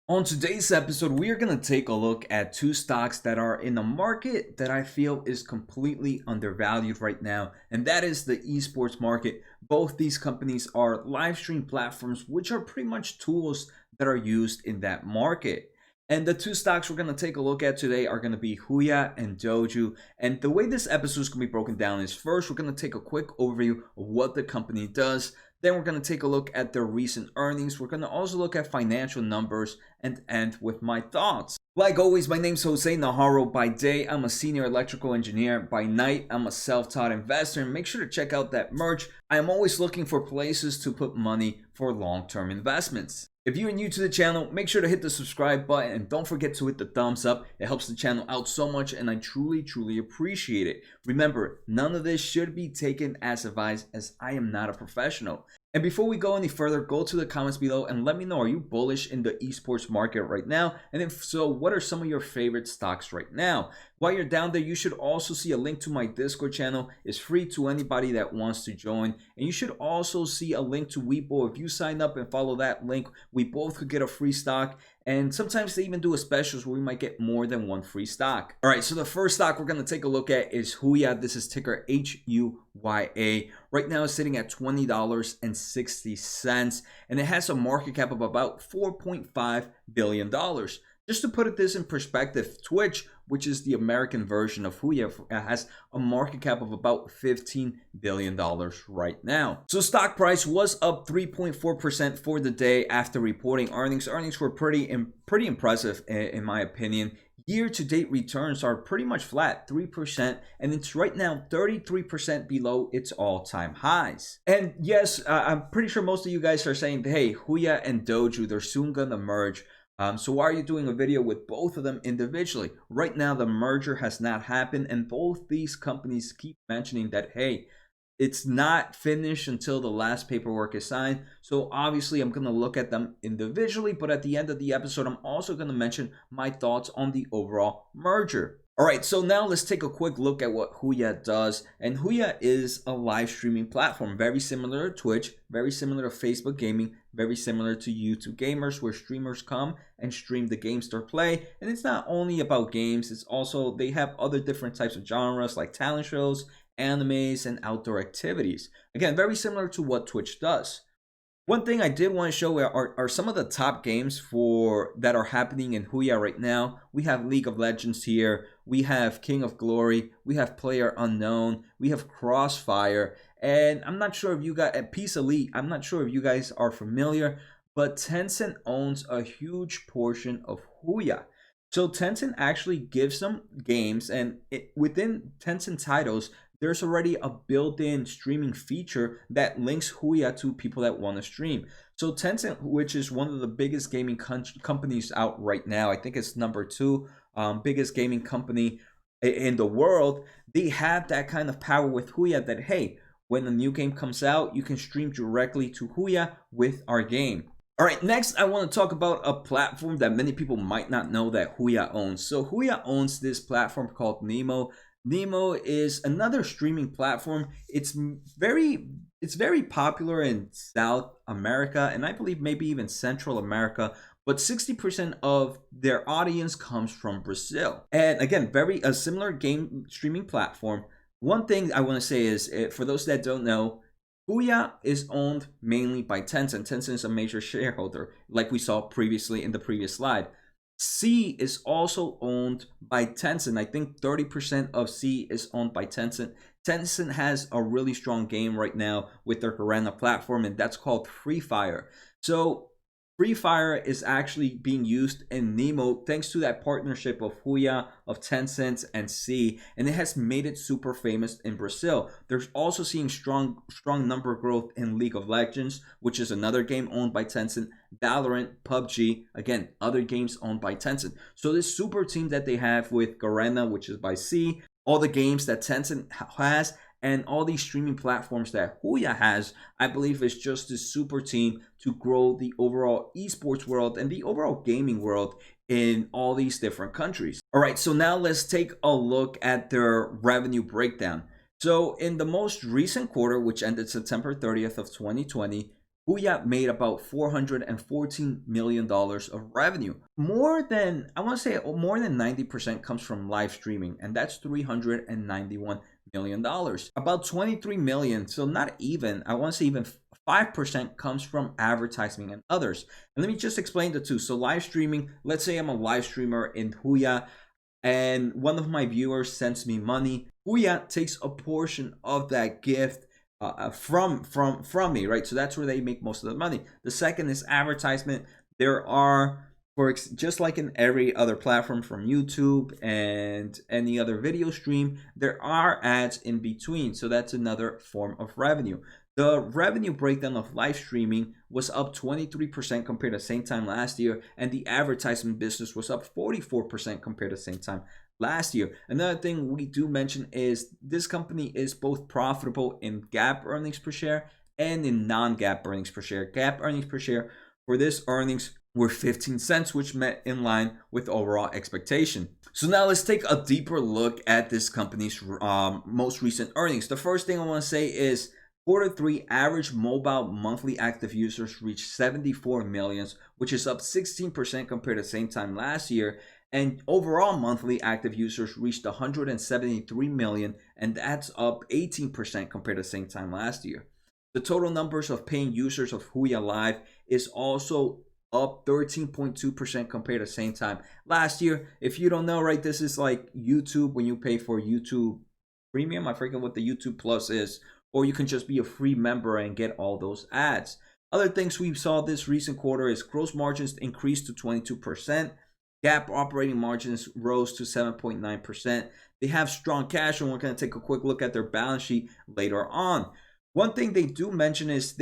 On today's episode, we are going to take a look at two stocks that are in the market that I feel is completely undervalued right now, and that is the esports market. Both these companies are live stream platforms, which are pretty much tools that are used in that market. And the two stocks we're going to take a look at today are going to be HUYA and Doju. And the way this episode is going to be broken down is first, we're going to take a quick overview of what the company does. Then we're going to take a look at their recent earnings. We're going to also look at financial numbers and end with my thoughts. Like always, my name's Jose Najarro. By day, I'm a senior electrical engineer. By night, I'm a self-taught investor. And make sure to check out that merch. I am always looking for places to put money for long-term investments. If you are new to the channel, make sure to hit the subscribe button and don't forget to hit the thumbs up. It helps the channel out so much and I truly appreciate it. Remember, none of this should be taken as advice as I am not a professional. And before we go any further, go to the comments below and let me know, are you bullish in the esports market right now? And if so, what are some of your favorite stocks right now? While you're down there, you should also see a link to my Discord channel. It's free to anybody that wants to join. And you should also see a link to Webull. If you sign up and follow that link, we both could get a free stock. And sometimes they even do a specials where we might get more than one free stock. All right, so the first stock we're going to take a look at is HUYA. This is ticker HUYA. Right now it's sitting at $20.60, and it has a market cap of about $4.5 billion. Just to put this in perspective, Twitch, which is the American version of HUYA, has a market cap of about $15 billion right now. So stock price was up 3.4% for the day after reporting earnings. Earnings were pretty impressive in my opinion. Year-to-date returns are pretty much flat, 3%, and it's right now 33% below its all-time highs. And yes, I'm pretty sure most of you guys are saying, hey, HUYA and Doju, they're soon gonna merge. So why are you doing a video with both of them individually? Right now, the merger has not happened, and both these companies keep mentioning that, hey, it's not finished until the last paperwork is signed. So obviously I'm going to look at them individually, but at the end of the episode, I'm also going to mention my thoughts on the overall merger. All right, so now let's take a quick look at what HUYA does. And HUYA is a live streaming platform, very similar to Twitch, very similar to Facebook gaming, very similar to YouTube gamers, where streamers come and stream the games they play. And it's not only about games, it's also, they have other different types of genres like talent shows, animes, and outdoor activities. Again, very similar to what Twitch does. One thing I did want to show are some of the top games that are happening in HUYA right now. We have League of Legends here. We have King of Glory. We have Player Unknown. We have Crossfire. And I'm not sure if you got Peace Elite. I'm not sure if you guys are familiar, but Tencent owns a huge portion of HUYA. So Tencent actually gives them games, and within Tencent titles, there's already a built-in streaming feature that links HUYA to people that want to stream. So Tencent, which is one of the biggest gaming companies out right now, I think it's number 2 biggest gaming company in the world, they have that kind of power with HUYA that, hey, when a new game comes out, you can stream directly to HUYA with our game. All right, next I want to talk about a platform that many people might not know that HUYA owns. So HUYA owns this platform called Nemo. Nemo is another streaming platform. It's very popular in South America and I believe maybe even Central America, but 60% of their audience comes from Brazil. And again, a similar game streaming platform. One thing I want to say is, for those that don't know, HUYA is owned mainly by Tencent. Tencent is a major shareholder, like we saw previously in the previous slide. C is also owned by Tencent. I think 30% of C is owned by Tencent. Tencent has a really strong game right now with their Garena platform, and that's called Free Fire. So Free Fire is actually being used in Nemo thanks to that partnership of HUYA, of Tencent, and C, and it has made it super famous in Brazil. There's also seeing strong number growth in League of Legends, which is another game owned by Tencent, Valorant, PUBG, again, other games owned by Tencent. So this super team that they have with Garena, which is by C, all the games that Tencent has, and all these streaming platforms that HUYA has, I believe is just a super team to grow the overall esports world and the overall gaming world in all these different countries. All right, so now let's take a look at their revenue breakdown. So in the most recent quarter, which ended September 30th of 2020, HUYA made about $414 million of revenue. More than, I want to say more than 90% comes from live streaming, and that's $391 million. About 23 million, so not even, I want to say even 5% comes from advertising and others. And let me just explain the two. So live streaming, let's say I'm a live streamer in HUYA and one of my viewers sends me money. HUYA takes a portion of that gift from me, right? So that's where they make most of the money. The second is advertisement. There are, just like in every other platform from YouTube and any other video stream, there are ads in between. So that's another form of revenue. The revenue breakdown of live streaming was up 23% compared to the same time last year, and the advertisement business was up 44% compared to the same time last year. Another thing we do mention is this company is both profitable in GAAP earnings per share and in non-GAAP earnings per share. GAAP earnings per share for this earnings were 15 cents, which met in line with overall expectation. So now let's take a deeper look at this company's most recent earnings. The first thing I want to say is Q3 average mobile monthly active users reached 74 million, which is up 16% compared to the same time last year. And overall monthly active users reached 173 million, and that's up 18% compared to the same time last year. The total numbers of paying users of HUYA Live is also up 13.2% compared to the same time last year. If you don't know, right, this is like YouTube when you pay for YouTube Premium. I forget what the YouTube Plus is. Or you can just be a free member and get all those ads. Other things we saw this recent quarter is gross margins increased to 22%. GAAP operating margins rose to 7.9%. They have strong cash, and we're going to take a quick look at their balance sheet later on. One thing they do mention is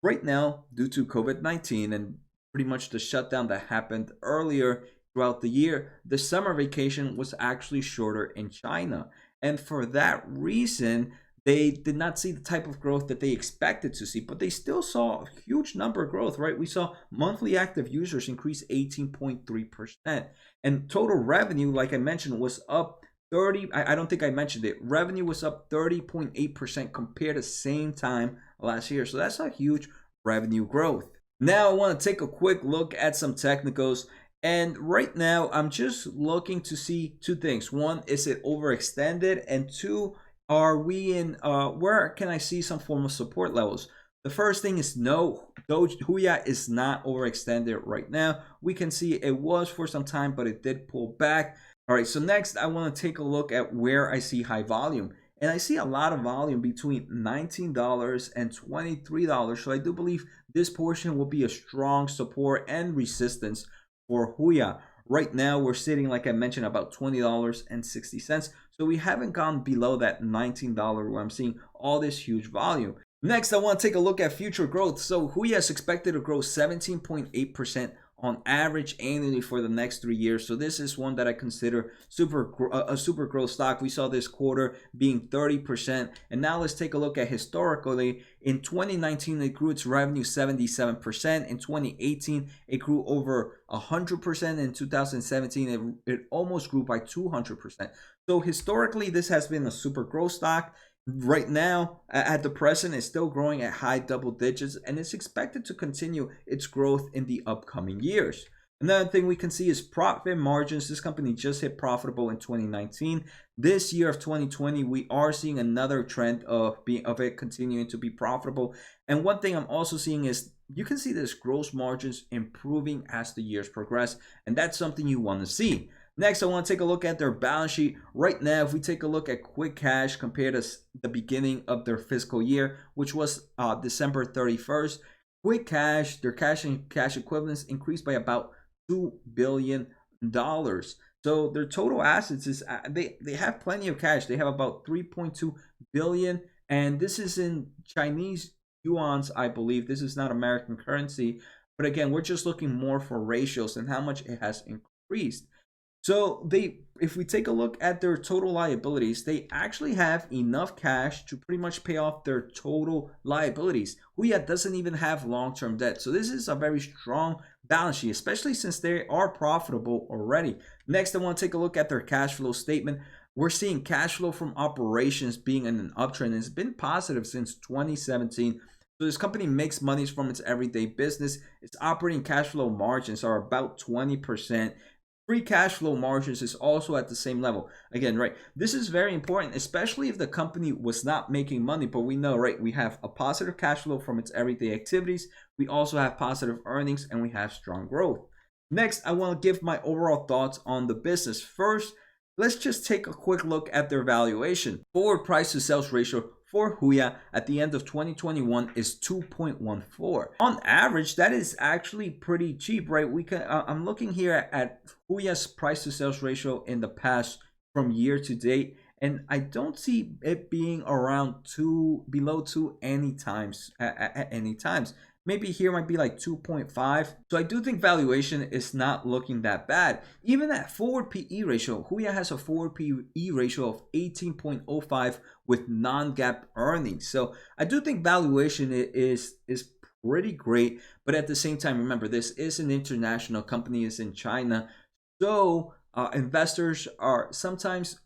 right now, due to COVID-19 and pretty much the shutdown that happened earlier throughout the year, the summer vacation was actually shorter in China. And for that reason, they did not see the type of growth that they expected to see, but they still saw a huge number of growth, right? We saw monthly active users increase 18.3%. And total revenue, like I mentioned, was up 30. I don't think I mentioned it. Revenue was up 30.8% compared to the same time last year. So that's a huge revenue growth. Now I want to take a quick look at some technicals. And right now, I'm just looking to see two things. One, is it overextended? And two, are we in, where can I see some form of support levels? The first thing is no, HUYA is not overextended right now. We can see it was for some time, but it did pull back. All right, so next I want to take a look at where I see high volume. And I see a lot of volume between $19 and $23. So I do believe this portion will be a strong support and resistance for HUYA. Right now, we're sitting, like I mentioned, about $20.60. So we haven't gone below that $19 where I'm seeing all this huge volume. Next, I want to take a look at future growth. So HUYA is expected to grow 17.8% on average annually for the next 3 years. So this is one that I consider a super growth stock. We saw this quarter being 30%. And now let's take a look at historically. In 2019, it grew its revenue 77%. In 2018, it grew over 100%. In 2017, it almost grew by 200%. So historically, this has been a super growth stock. Right now, at the present, it's still growing at high double digits, and it's expected to continue its growth in the upcoming years. Another thing we can see is profit margins. This company just hit profitable in 2019. This year of 2020, we are seeing another trend of it continuing to be profitable. And one thing I'm also seeing is you can see this gross margins improving as the years progress, and that's something you want to see. Next, I want to take a look at their balance sheet. Right now, if we take a look at quick cash compared to the beginning of their fiscal year, which was December 31st, quick cash, their cash and cash equivalents increased by about $2 billion. So their total assets is, they have plenty of cash. They have about 3.2 billion, and this is in Chinese yuans, I believe. This is not American currency. But again, we're just looking more for ratios and how much it has increased. So if we take a look at their total liabilities, they actually have enough cash to pretty much pay off their total liabilities. HUYA doesn't even have long-term debt. So this is a very strong balance sheet, especially since they are profitable already. Next, I want to take a look at their cash flow statement. We're seeing cash flow from operations being in an uptrend. It's been positive since 2017. So this company makes money from its everyday business. Its operating cash flow margins are about 20%. Free cash flow margins is also at the same level. Again, right, this is very important, especially if the company was not making money. But we know, right, we have a positive cash flow from its everyday activities. We also have positive earnings, and we have strong growth. Next, I want to give my overall thoughts on the business. First, let's just take a quick look at their valuation. Forward price to sales ratio for HUYA at the end of 2021 is 2.14. On average, that is actually pretty cheap, right? I'm looking here at HUYA's price to sales ratio in the past from year to date, and I don't see it being around below 2 at any times. Maybe here might be like 2.5. So I do think valuation is not looking that bad. Even at forward PE ratio, HUYA has a forward PE ratio of 18.05 with non-GAAP earnings. So I do think valuation is pretty great. But at the same time, remember, this is an international company, is in China. So investors are sometimes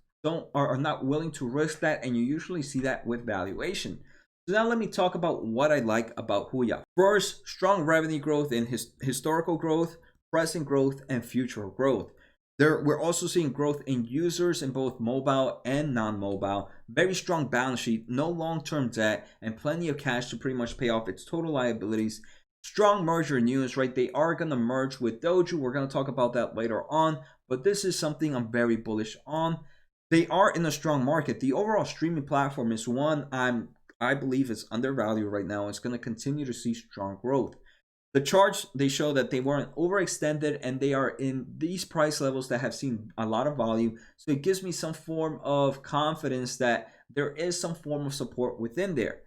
are not willing to risk that, and you usually see that with valuation. So now let me talk about what I like about HUYA. First, strong revenue growth in historical growth, present growth, and future growth. We're also seeing growth in users in both mobile and non-mobile. Very strong balance sheet, no long-term debt, and plenty of cash to pretty much pay off its total liabilities. Strong merger news, right? They are going to merge with Doju. We're going to talk about that later on, but this is something I'm very bullish on. They are in a strong market. The overall streaming platform is one I believe is undervalued right now. It's going to continue to see strong growth. The charts, they show that they weren't overextended, and they are in these price levels that have seen a lot of volume. So it gives me some form of confidence that there is some form of support within there.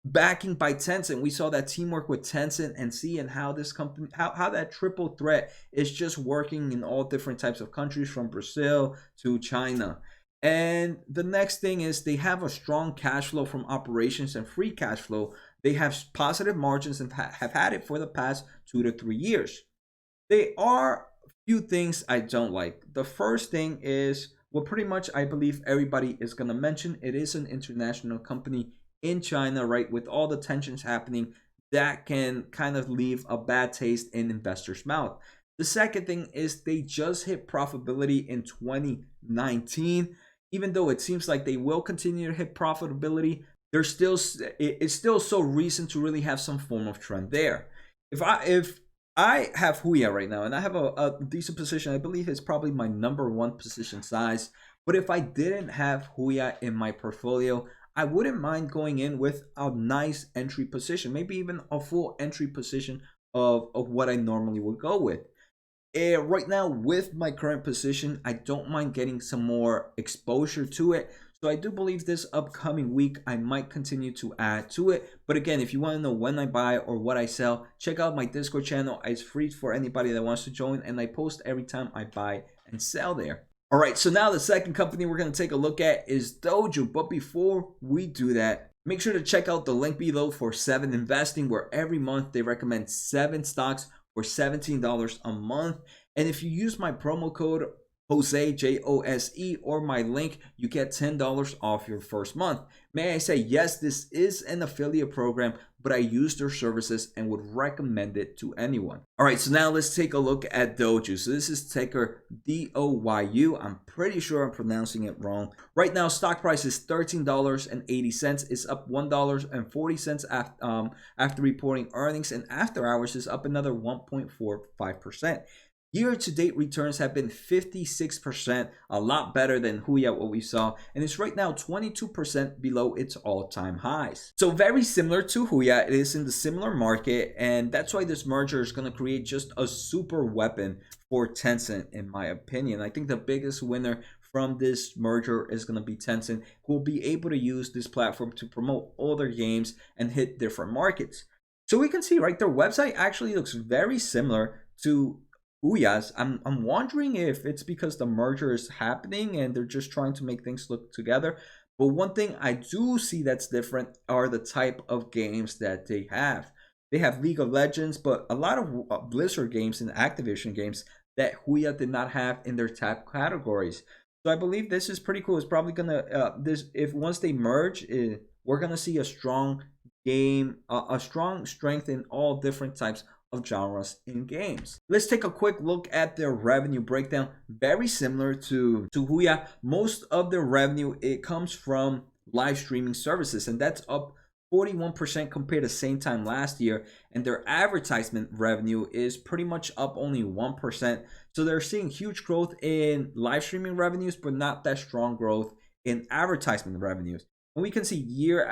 Backing by Tencent, we saw that teamwork with Tencent and see and how this company, how that triple threat is just working in all different types of countries from Brazil to China. And the next thing is they have a strong cash flow from operations and free cash flow. They have positive margins and have had it for the past 2 to 3 years. There are a few things I don't like. The first thing is what pretty much I believe everybody is going to mention. It is an international company in China, right? With all the tensions happening, that can kind of leave a bad taste in investors' mouth. The second thing is they just hit profitability in 2019. Even though it seems like they will continue to hit profitability, it's still so recent to really have some form of trend there. If I have HUYA right now and I have a decent position, I believe it's probably my #1 position size. But if I didn't have HUYA in my portfolio, I wouldn't mind going in with a nice entry position, maybe even a full entry position of what I normally would go with. Right now, with my current position, I don't mind getting some more exposure to it. So I do believe this upcoming week, I might continue to add to it. But again, if you want to know when I buy or what I sell, check out my Discord channel. It's free for anybody that wants to join, and I post every time I buy and sell there. All right, so now the second company we're going to take a look at is Doju. But before we do that, make sure to check out the link below for 7 Investing, where every month they recommend 7 stocks for $17 a month. And if you use my promo code Jose, Jose, or my link, you get $10 off your first month. May I say, yes, this is an affiliate program, but I use their services and would recommend it to anyone. All right, so now let's take a look at Doju. So this is ticker DOYU. I'm pretty sure I'm pronouncing it wrong. Right now, stock price is $13.80. It's up $1.40 after reporting earnings, and after hours is up another 1.45%. Year-to-date returns have been 56%, a lot better than HUYA, what we saw, and it's right now 22% below its all-time highs. So very similar to HUYA, it is in the similar market, and that's why this merger is going to create just a super weapon for Tencent, in my opinion. I think the biggest winner from this merger is going to be Tencent, who will be able to use this platform to promote all their games and hit different markets. So we can see, right, their website actually looks very similar to HUYA's. I'm wondering if it's because the merger is happening and they're just trying to make things look together. But one thing I do see that's different are the type of games that they have. They have League of Legends, but a lot of Blizzard games and Activision games that HUYA did not have in their top categories. So I believe this is pretty cool. It's probably gonna if once they merge, we're gonna see a strong a strong strength in all different types of genres in games. Let's take a quick look at their revenue breakdown. Very similar to HUYA. Most of their revenue, it comes from live streaming services, and that's up 41% compared to same time last year. And their advertisement revenue is pretty much up only 1%. So they're seeing huge growth in live streaming revenues, but not that strong growth in advertisement revenues. And we can see year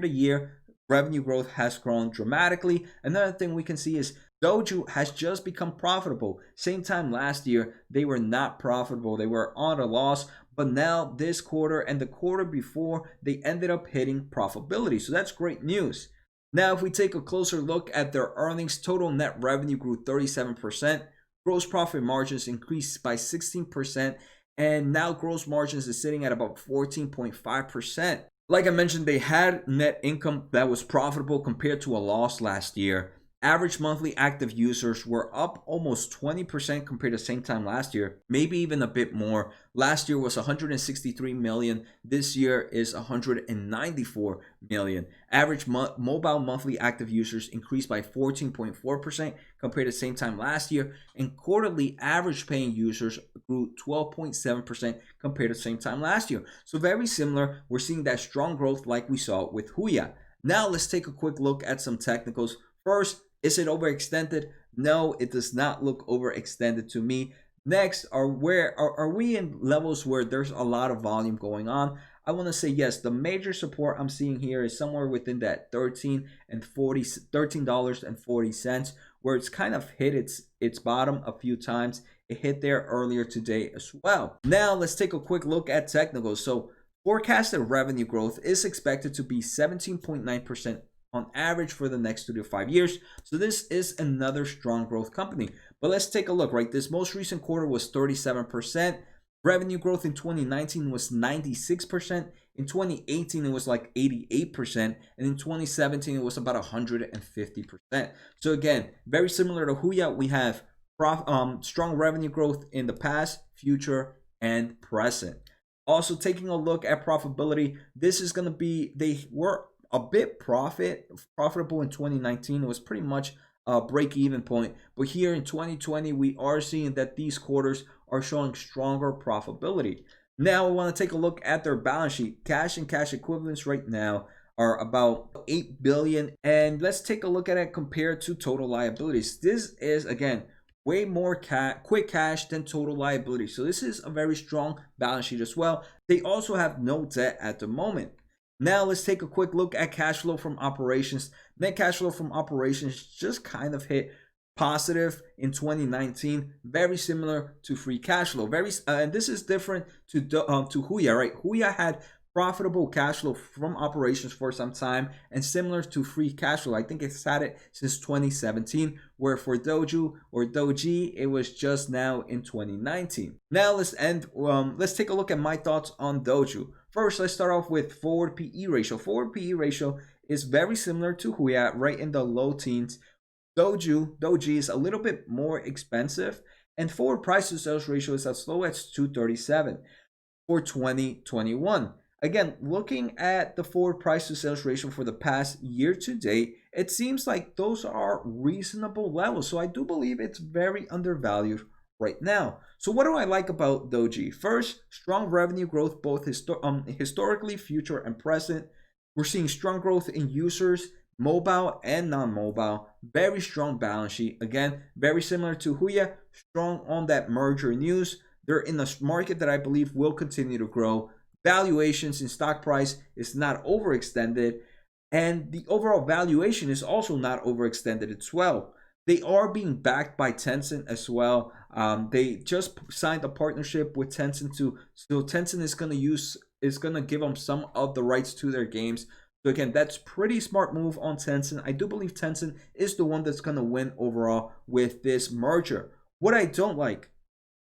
to year revenue growth has grown dramatically. Another thing we can see is Doju has just become profitable. Same time last year, they were not profitable. They were on a loss, but now this quarter and the quarter before, they ended up hitting profitability. So that's great news. Now, if we take a closer look at their earnings, total net revenue grew 37%. Gross profit margins increased by 16%. And now gross margins is sitting at about 14.5%. Like I mentioned, they had net income that was profitable compared to a loss last year. Average monthly active users were up almost 20% compared to the same time last year, maybe even a bit more. Last year was 163 million. This year is 194 million. Average mobile monthly active users increased by 14.4% compared to the same time last year. And quarterly average paying users grew 12.7% compared to the same time last year. So very similar. We're seeing that strong growth like we saw with HUYA. Now let's take a quick look at some technicals. First, is it overextended? No, it does not look overextended to me. Next, are we in levels where there's a lot of volume going on? I want to say yes. The major support I'm seeing here is somewhere within that $13.40, where it's kind of hit its bottom a few times. It hit there earlier today as well. Now let's take a quick look at technicals. So forecasted revenue growth is expected to be 17.9% on average for the next 2 to 5 years. So this is another strong growth company. But let's take a look, right? This most recent quarter was 37%. Revenue growth in 2019 was 96%. In 2018, it was like 88%. And in 2017, it was about 150%. So again, very similar to HUYA, we have strong revenue growth in the past, future, and present. Also, taking a look at profitability, this is going to be, they were a bit profitable in 2019. It was pretty much a break-even point, but here in 2020 we are seeing that these quarters are showing stronger profitability. Now we want to take a look at their balance sheet. Cash and cash equivalents right now are about 8 billion, and let's take a look at it compared to total liabilities. This is again way more quick cash than total liability, so this is a very strong balance sheet as well. They also have no debt at the moment. Now let's take a quick look at cash flow from operations. Net cash flow from operations just kind of hit positive in 2019, very similar to free cash flow. And this is different to HUYA, right? HUYA had profitable cash flow from operations for some time, and similar to free cash flow. I think it's had it since 2017, where for Doji, it was just now in 2019. Now let's take a look at my thoughts on Doju. First, let's start off with forward PE ratio. Forward PE ratio is very similar to HUYA, right in the low teens. Doji is a little bit more expensive, and forward price to sales ratio is as low as 237 for 2021. Again, looking at the forward price to sales ratio for the past year to date, it seems like those are reasonable levels. So I do believe it's very undervalued right now. So what do I like about Doji? First, strong revenue growth, both historically, future, and present. We're seeing strong growth in users, mobile and non-mobile. Very strong balance sheet. Again, very similar to HUYA, strong on that merger news. They're in a market that I believe will continue to grow. Valuations in stock price is not overextended, and the overall valuation is also not overextended as well. They are being backed by Tencent as well. They just signed a partnership with Tencent so Tencent is gonna give them some of the rights to their games. So again, that's pretty smart move on Tencent. I do believe Tencent is the one that's gonna win overall with this merger. What I don't like,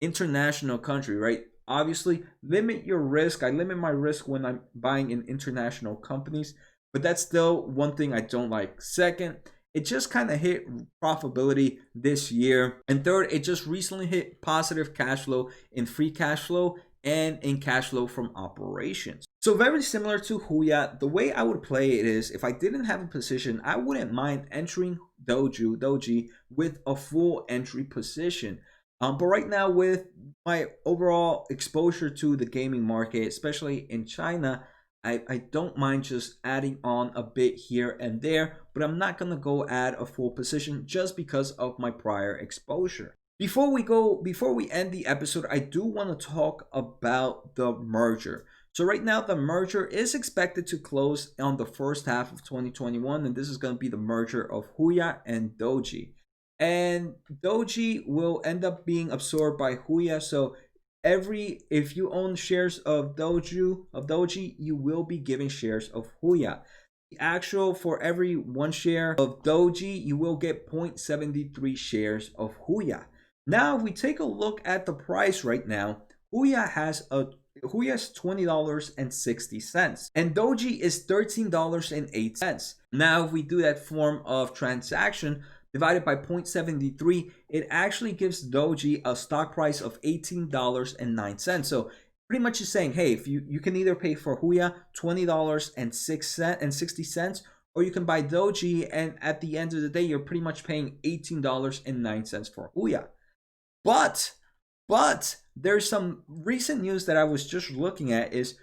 international country, right? Obviously, limit your risk. I limit my risk when I'm buying in international companies, but that's still one thing I don't like. Second, it just kind of hit profitability this year. And third, it just recently hit positive cash flow in free cash flow and in cash flow from operations. So very similar to HUYA, the way I would play it is if I didn't have a position, I wouldn't mind entering Doji with a full entry position. But right now, with my overall exposure to the gaming market, especially in China, I don't mind just adding on a bit here and there, but I'm not going to go add a full position just because of my prior exposure. Before we end the episode, I do want to talk about the merger. So right now, the merger is expected to close on the first half of 2021, and this is going to be the merger of HUYA and Doji. And Doji will end up being absorbed by HUYA. So if you own shares of Doji, you will be given shares of HUYA. The actual, for every 1 share of Doji, you will get 0.73 shares of HUYA. Now, if we take a look at the price right now, HUYA has $20.60 and Doji is $13.08. Now, if we do that form of transaction divided by 0.73, it actually gives Doji a stock price of $18.09. So pretty much is saying, hey, if you can either pay for HUYA $20.60, or you can buy Doji, and at the end of the day, you're pretty much paying $18.09 for HUYA. But there's some recent news that I was just looking at is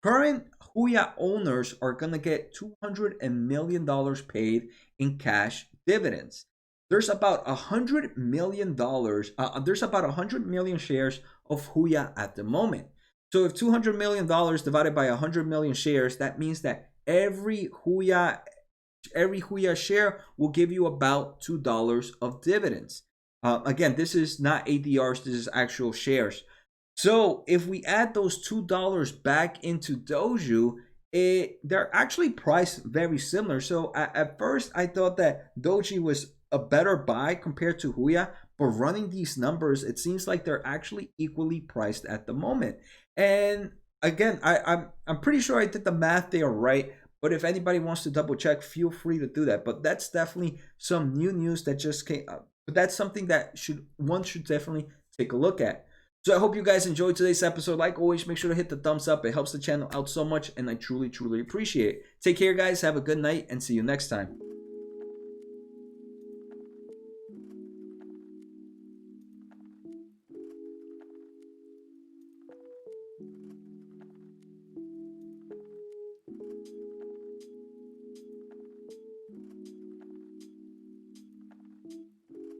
current HUYA owners are going to get $200 million paid in cash dividends. There's about $100 million. There's about 100 million shares of HUYA at the moment. So if $200 million divided by 100 million shares, that means that every HUYA share will give you about $2 of dividends. Again, this is not ADRs, this is actual shares. So if we add those $2 back into Doju, they're actually priced very similar. So at first, I thought that Doji was a better buy compared to HUYA, but running these numbers, it seems like they're actually equally priced at the moment. And again, I'm pretty sure I did the math there right. But if anybody wants to double check, feel free to do that. But that's definitely some new news that just came up. But that's something that one should definitely take a look at. So I hope you guys enjoyed today's episode. Like always, make sure to hit the thumbs up. It helps the channel out so much, and I truly, truly appreciate it. Take care, guys. Have a good night, and see you next time.